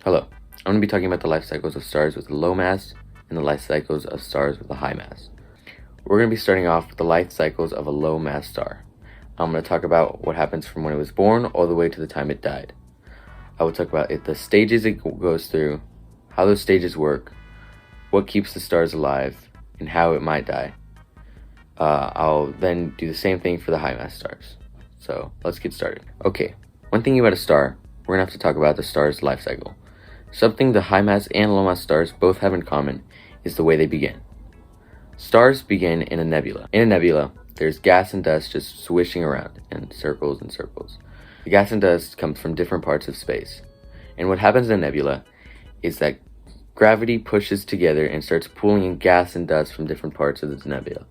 Hello, I'm going to be talking about the life cycles of stars with a low mass and the life cycles of stars with a high mass. We're going to be starting off with the life cycles of a low mass star. I'm going to talk about what happens from when it was born all the way to the time it died. I will talk about the stages it goes through, how those stages work, what keeps the stars alive, and how it might die. I'll then do the same thing for the high mass stars. So let's get started. Okay, one thing about a star, we're going to have to talk about the star's life cycle. Something the high mass and low mass stars both have in common is the way they begin. Stars begin in a nebula. In a nebula, there's gas and dust just swishing around in circles and circles. The gas and dust comes from different parts of space. And what happens in a nebula is that gravity pushes together and starts pulling in gas and dust from different parts of the nebula.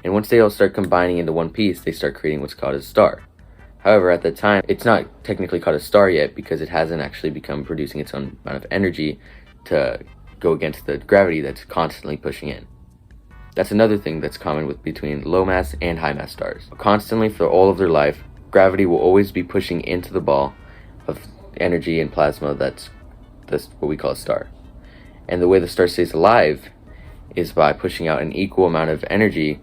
And once they all start combining into one piece, they start creating what's called a star. However, at that time, it's not technically called a star yet because it hasn't actually become producing its own amount of energy to go against the gravity that's constantly pushing in. That's another thing that's common between low mass and high mass stars. Constantly for all of their life, gravity will always be pushing into the ball of energy and plasma that's what we call a star. And the way the star stays alive is by pushing out an equal amount of energy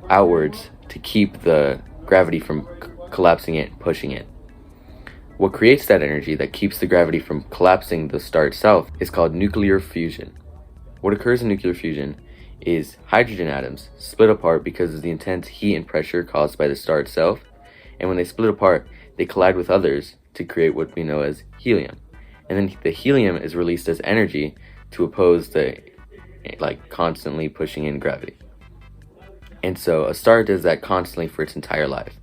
outwards to keep the gravity from collapsing it and pushing it. What creates that energy that keeps the gravity from collapsing the star itself is called nuclear fusion. What occurs in nuclear fusion is hydrogen atoms split apart because of the intense heat and pressure caused by the star itself, and when they split apart, they collide with others to create what we know as helium. And then the helium is released as energy to oppose the constantly pushing in gravity. And so a star does that constantly for its entire life.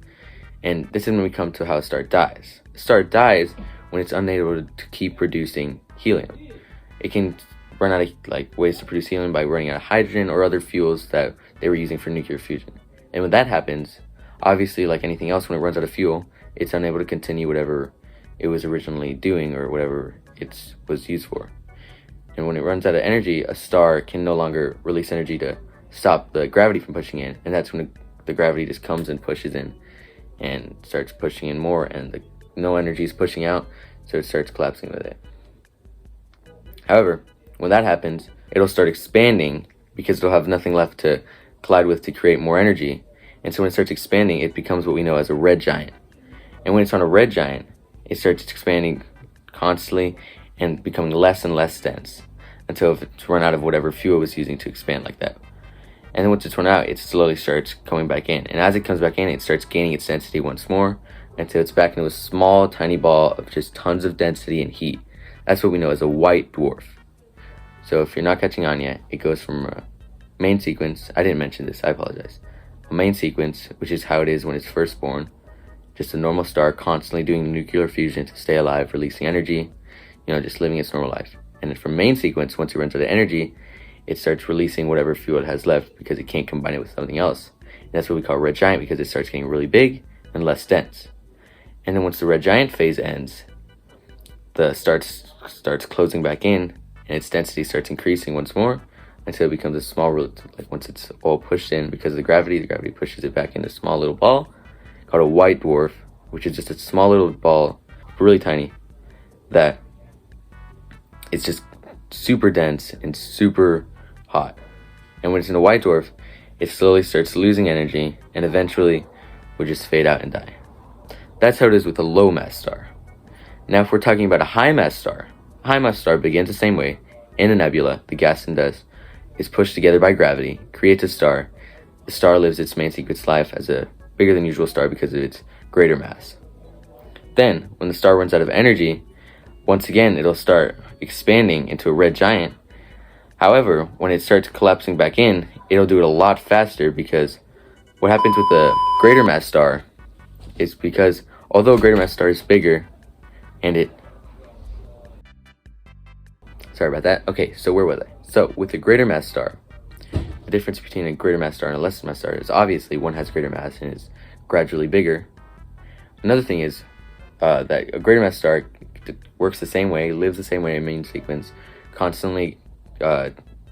And this is when we come to how a star dies. A star dies when it's unable to keep producing helium. It can run out of ways to produce helium by running out of hydrogen or other fuels that they were using for nuclear fusion. And when that happens, obviously like anything else, when it runs out of fuel, it's unable to continue whatever it was originally doing or whatever it was used for. And when it runs out of energy, a star can no longer release energy to stop the gravity from pushing in, and that's when the gravity just comes and pushes in and starts pushing in more, and no energy is pushing out, so it starts collapsing with it. However, when that happens, it'll start expanding because it'll have nothing left to collide with to create more energy, and so when it starts expanding, it becomes what we know as a red giant. And when it's on a red giant, it starts expanding constantly and becoming less and less dense until it's run out of whatever fuel it was using to expand like that. And then once it's run out, it slowly starts coming back in. And as it comes back in, it starts gaining its density once more until it's back into a small, tiny ball of just tons of density and heat. That's what we know as a white dwarf. So if you're not catching on yet, it goes from a main sequence. I didn't mention this, I apologize. A main sequence, which is how it is when it's first born. Just a normal star constantly doing nuclear fusion to stay alive, releasing energy, just living its normal life. And then from main sequence, once it runs out of energy, it starts releasing whatever fuel it has left because it can't combine it with something else. And that's what we call red giant because it starts getting really big and less dense. And then once the red giant phase ends, the star starts closing back in and its density starts increasing once more until it becomes a small, once it's all pushed in because of the gravity pushes it back into a small little ball called a white dwarf, which is just a small little ball, really tiny, that is just super dense and super hot. And when it's in a white dwarf, it slowly starts losing energy and eventually will just fade out and die. That's how it is with a low mass star. Now if we're talking about a high mass star begins the same way. In a nebula, the gas and dust is pushed together by gravity, creates a star. The star lives its main sequence life as a bigger than usual star because of its greater mass. Then, when the star runs out of energy, once again it'll start expanding into a red giant. However, when it starts collapsing back in, it'll do it a lot faster because what happens with a greater mass star is because although a greater mass star is bigger and sorry about that. Okay, so where was I? So with a greater mass star, the difference between a greater mass star and a less mass star is obviously one has greater mass and is gradually bigger. Another thing is that a greater mass star works the same way, lives the same way in main sequence, constantly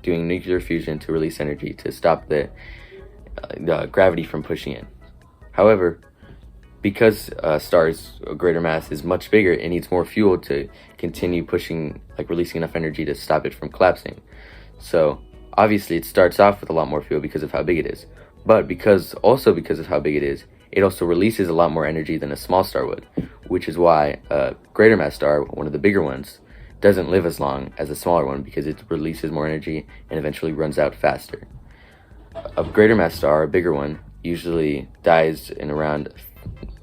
doing nuclear fusion to release energy to stop the gravity from pushing in. However, Because a star's greater mass is much bigger, it needs more fuel to continue pushing, like releasing enough energy to stop it from collapsing. So obviously it starts off with a lot more fuel because of how big it is. But because of how big it also releases a lot more energy than a small star would, which is why a greater mass star, one of the bigger ones, doesn't live as long as a smaller one because it releases more energy and eventually runs out faster. A greater mass star, a bigger one, usually dies in around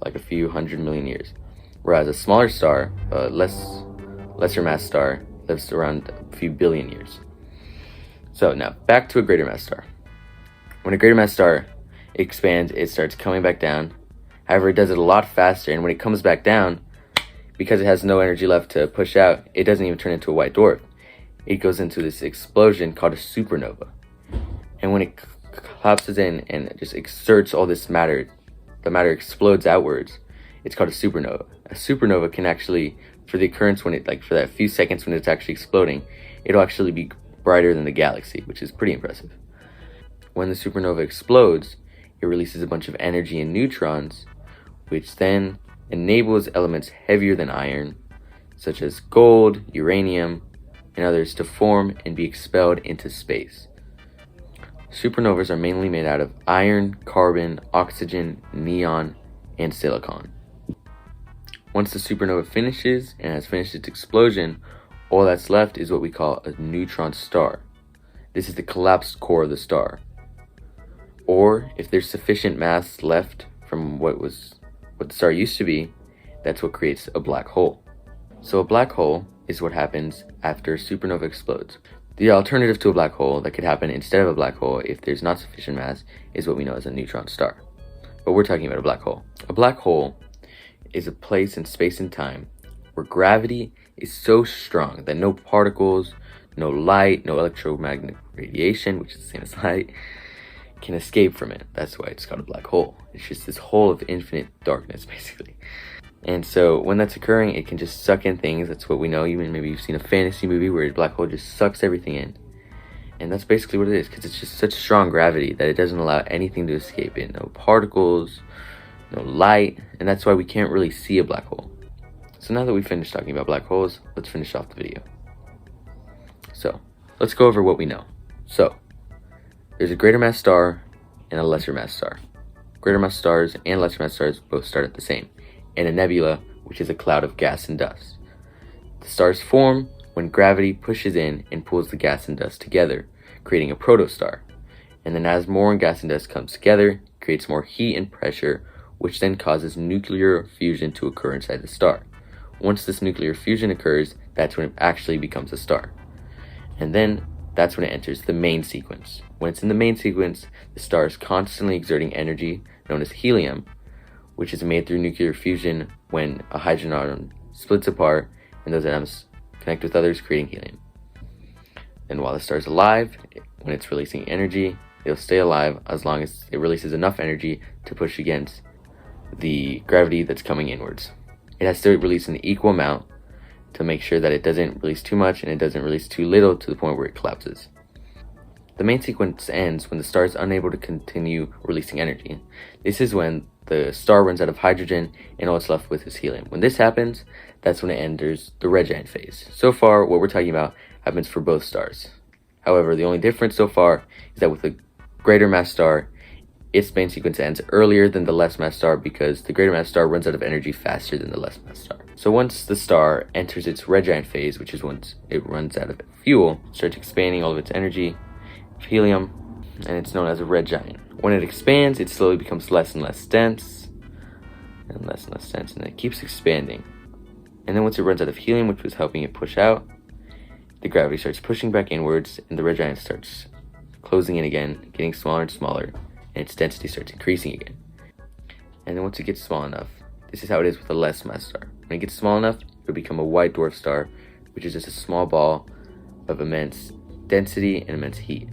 like a few 100 million years, whereas a smaller star, lesser mass star, lives around a few billion years. So now back to a greater mass star. When a greater mass star expands, it starts coming back down. However, it does it a lot faster, and when it comes back down, because it has no energy left to push out, it doesn't even turn into a white dwarf. It goes into this explosion called a supernova. And when it collapses in and just exerts all this matter, the matter explodes outwards. It's called a supernova. A supernova can actually, for the occurrence when for that few seconds when it's actually exploding, it'll actually be brighter than the galaxy, which is pretty impressive. When the supernova explodes, it releases a bunch of energy and neutrons, which then enables elements heavier than iron, such as gold, uranium, and others, to form and be expelled into space. Supernovas are mainly made out of iron, carbon, oxygen, neon, and silicon. Once the supernova finishes and has finished its explosion, all that's left is what we call a neutron star. This is the collapsed core of the star. Or, if there's sufficient mass left from what the star used to be, that's what creates a black hole. So a black hole is what happens after a supernova explodes. The alternative to a black hole that could happen instead of a black hole if there's not sufficient mass is what we know as a neutron star. But we're talking about a black hole. A black hole is a place in space and time where gravity is so strong that no particles, no light, no electromagnetic radiation, which is the same as light, can escape from it. That's why it's called a black hole. It's just this hole of infinite darkness, basically. And so when that's occurring, it can just suck in things. That's what we know. Even maybe you've seen a fantasy movie where a black hole just sucks everything in. And that's basically what it is, because it's just such strong gravity that it doesn't allow anything to escape it. No particles, no light, and that's why we can't really see a black hole. So now that we've finished talking about black holes, let's finish off the video. So, let's go over what we know. So, there's a greater mass star and a lesser mass star. Greater mass stars and lesser mass stars both start at the same, in a nebula, which is a cloud of gas and dust. The stars form when gravity pushes in and pulls the gas and dust together, creating a protostar. And then as more gas and dust comes together, it creates more heat and pressure, which then causes nuclear fusion to occur inside the star. Once this nuclear fusion occurs, that's when it actually becomes a star. And then that's when it enters the main sequence. When it's in the main sequence, the star is constantly exerting energy, known as helium, which is made through nuclear fusion when a hydrogen atom splits apart and those atoms connect with others, creating helium. And while the star is alive, when it's releasing energy, it'll stay alive as long as it releases enough energy to push against the gravity that's coming inwards. It has to release an equal amount to make sure that it doesn't release too much and it doesn't release too little to the point where it collapses. The main sequence ends when the star is unable to continue releasing energy. This is when the star runs out of hydrogen and all it's left with is helium. When this happens, that's when it enters the red giant phase. So far, what we're talking about happens for both stars. However, the only difference so far is that with the greater mass star, its main sequence ends earlier than the less mass star because the greater mass star runs out of energy faster than the less mass star. So once the star enters its red giant phase, which is once it runs out of fuel, starts expanding all of its energy of helium, and it's known as a red giant. When it expands, it slowly becomes less and less dense, and less and less dense, and it keeps expanding. And then once it runs out of helium, which was helping it push out, the gravity starts pushing back inwards, and the red giant starts closing in again, getting smaller and smaller, and its density starts increasing again. And then once it gets small enough, this is how it is with a less mass star. When it gets small enough, it'll become a white dwarf star, which is just a small ball of immense density and immense heat.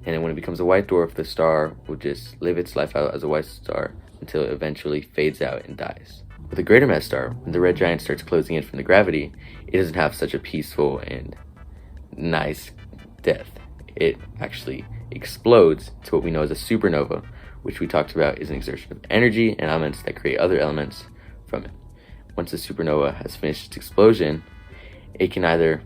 And then when it becomes a white dwarf, the star will just live its life out as a white star until it eventually fades out and dies. With a greater mass star, when the red giant starts closing in from the gravity, it doesn't have such a peaceful and nice death. It actually explodes to what we know as a supernova, which we talked about is an exertion of energy and elements that create other elements from it. Once the supernova has finished its explosion, it can either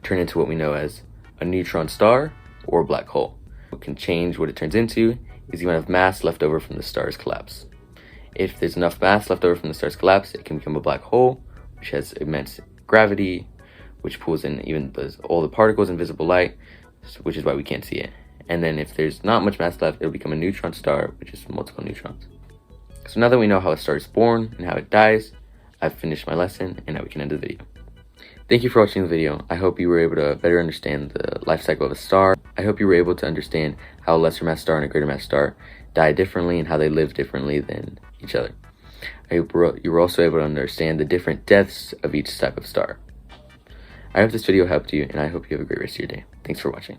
turn into what we know as a neutron star or a black hole. What can change what it turns into is the amount of mass left over from the star's collapse. If there's enough mass left over from the star's collapse, it can become a black hole, which has immense gravity, which pulls in even all the particles in visible light, which is why we can't see it. And then if there's not much mass left, it'll become a neutron star, which is multiple neutrons. So now that we know how a star is born and how it dies, I've finished my lesson, and now we can end the video. Thank you for watching the video. I hope you were able to better understand the life cycle of a star. I hope you were able to understand how a lesser mass star and a greater mass star die differently and how they live differently than each other. I hope you were also able to understand the different deaths of each type of star. I hope this video helped you, and I hope you have a great rest of your day. Thanks for watching.